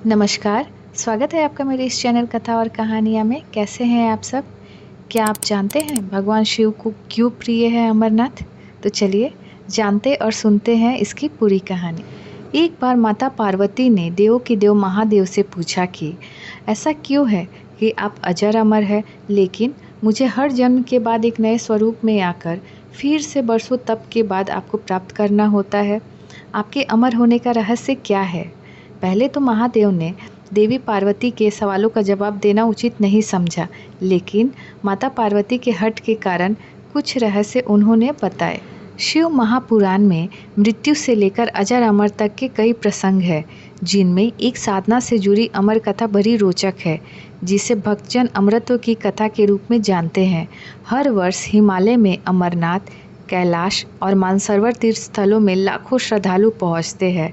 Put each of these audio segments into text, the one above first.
नमस्कार, स्वागत है आपका मेरे इस चैनल कथा और कहानियाँ में। कैसे हैं आप सब? क्या आप जानते हैं भगवान शिव को क्यों प्रिय है अमरनाथ? तो चलिए जानते और सुनते हैं इसकी पूरी कहानी। एक बार माता पार्वती ने देवों के देव महादेव से पूछा कि ऐसा क्यों है कि आप अजर अमर है, लेकिन मुझे हर जन्म के बाद एक नए स्वरूप में आकर फिर से बरसों तप के बाद आपको प्राप्त करना होता है। आपके अमर होने का रहस्य क्या है? पहले तो महादेव ने देवी पार्वती के सवालों का जवाब देना उचित नहीं समझा, लेकिन माता पार्वती के हठ के कारण कुछ रहस्य उन्होंने बताए। शिव महापुराण में मृत्यु से लेकर अजर अमर तक के कई प्रसंग हैं, जिनमें एक साधना से जुड़ी अमर कथा बड़ी रोचक है, जिसे भक्तजन अमृतत्व की कथा के रूप में जानते हैं। हर वर्ष हिमालय में अमरनाथ, कैलाश और मानसरोवर तीर्थ स्थलों में लाखों श्रद्धालु पहुंचते हैं,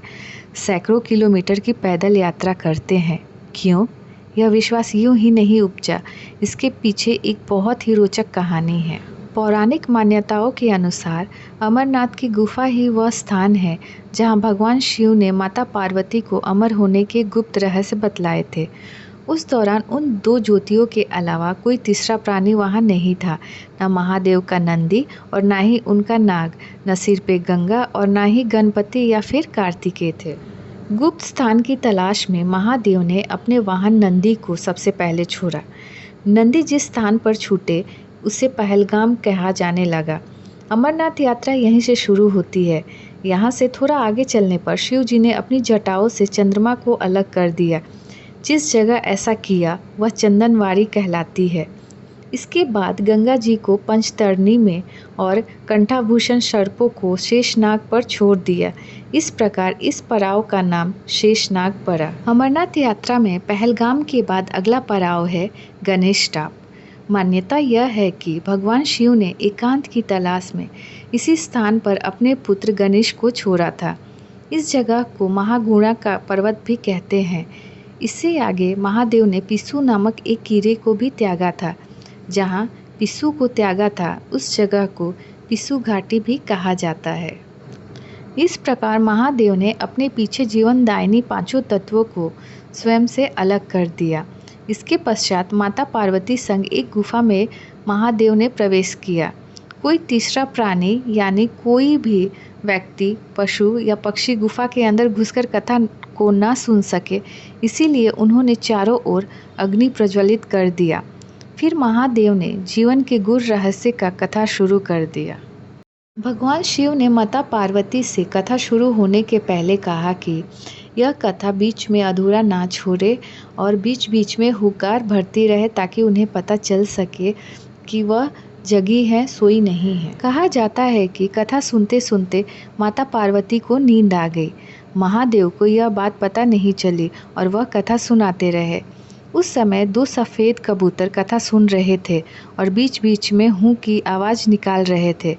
सैकड़ों किलोमीटर की पैदल यात्रा करते हैं। क्यों? यह विश्वास यूं ही नहीं उपजा, इसके पीछे एक बहुत ही रोचक कहानी है। पौराणिक मान्यताओं के अनुसार अमरनाथ की गुफा ही वह स्थान है जहां भगवान शिव ने माता पार्वती को अमर होने के गुप्त रहस्य बतलाए थे। उस दौरान उन दो ज्योतियों के अलावा कोई तीसरा प्राणी वहां नहीं था, न महादेव का नंदी और न ही उनका नाग, न सिर पे गंगा और न ही गणपति या फिर कार्तिकेय थे। गुप्त स्थान की तलाश में महादेव ने अपने वाहन नंदी को सबसे पहले छोड़ा। नंदी जिस स्थान पर छूटे उसे पहलगाम कहा जाने लगा। अमरनाथ यात्रा यहीं से शुरू होती है। यहाँ से थोड़ा आगे चलने पर शिव जी ने अपनी जटाओं से चंद्रमा को अलग कर दिया। जिस जगह ऐसा किया वह चंदनवाड़ी कहलाती है। इसके बाद गंगा जी को पंचतरणी में और कंठाभूषण सर्पों को शेषनाग पर छोड़ दिया। इस प्रकार इस पड़ाव का नाम शेषनाग पड़ा। अमरनाथ यात्रा में पहलगाम के बाद अगला पड़ाव है गणेश टाप। मान्यता यह है कि भगवान शिव ने एकांत की तलाश में इसी स्थान पर अपने पुत्र गणेश को छोड़ा था। इस जगह को महागुणा का पर्वत भी कहते हैं। इससे आगे महादेव ने पिस्सू नामक एक कीड़े को भी त्यागा था। जहाँ पिस्सू को त्यागा था उस जगह को पिस्सू घाटी भी कहा जाता है। इस प्रकार महादेव ने अपने पीछे जीवनदायिनी पांचों तत्वों को स्वयं से अलग कर दिया। इसके पश्चात माता पार्वती संग एक गुफा में महादेव ने प्रवेश किया। कोई तीसरा प्राणी यानी कोई भी व्यक्ति, पशु या पक्षी गुफा के अंदर घुसकर कथा को न सुन सके, इसीलिए उन्होंने चारों ओर अग्नि प्रज्वलित कर दिया। फिर महादेव ने जीवन के गुर रहस्य का कथा शुरू कर दिया। भगवान शिव ने माता पार्वती से कथा शुरू होने के पहले कहा कि यह कथा बीच में अधूरा ना छोड़े और बीच बीच में हुकार भरती रहे, ताकि उन्हें पता चल सके कि वह जगी है, सोई नहीं है। कहा जाता है कि कथा सुनते सुनते माता पार्वती को नींद आ गई। महादेव को यह बात पता नहीं चली और वह कथा सुनाते रहे। उस समय दो सफ़ेद कबूतर कथा सुन रहे थे और बीच बीच में हूँ की आवाज़ निकाल रहे थे।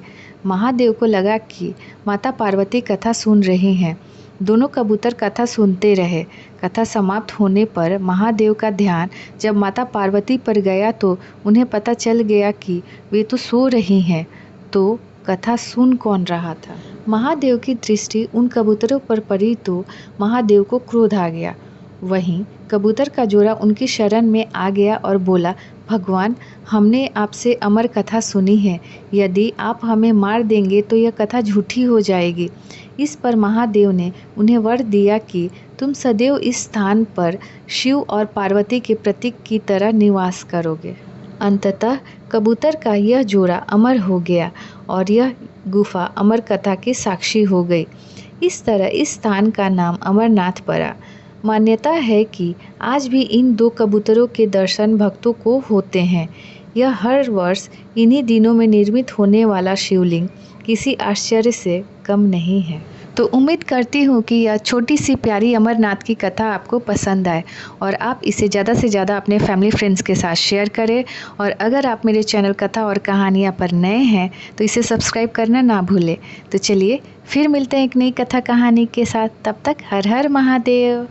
महादेव को लगा कि माता पार्वती कथा सुन रही हैं। दोनों कबूतर कथा सुनते रहे। कथा समाप्त होने पर महादेव का ध्यान जब माता पार्वती पर गया तो उन्हें पता चल गया कि वे तो सो रही हैं, तो कथा सुन कौन रहा था। महादेव की दृष्टि उन कबूतरों पर पड़ी तो महादेव को क्रोध आ गया। वहीं कबूतर का जोड़ा उनकी शरण में आ गया और बोला, भगवान, हमने आपसे अमर कथा सुनी है। यदि आप हमें मार देंगे तो यह कथा झूठी हो जाएगी। इस पर महादेव ने उन्हें वर दिया कि तुम सदैव इस स्थान पर शिव और पार्वती के प्रतीक की तरह निवास करोगे। अंततः कबूतर का यह जोड़ा अमर हो गया और यह गुफा अमर कथा की साक्षी हो गई। इस तरह इस स्थान का नाम अमरनाथ पड़ा। मान्यता है कि आज भी इन दो कबूतरों के दर्शन भक्तों को होते हैं। यह हर वर्ष इन्हीं दिनों में निर्मित होने वाला शिवलिंग किसी आश्चर्य से कम नहीं है। तो उम्मीद करती हूँ कि यह छोटी सी प्यारी अमरनाथ की कथा आपको पसंद आए और आप इसे ज़्यादा से ज़्यादा अपने फैमिली फ्रेंड्स के साथ शेयर करें। और अगर आप मेरे चैनल कथा और कहानियाँ पर नए हैं तो इसे सब्सक्राइब करना ना भूलें। तो चलिए फिर मिलते हैं एक नई कथा कहानी के साथ। तब तक हर हर महादेव।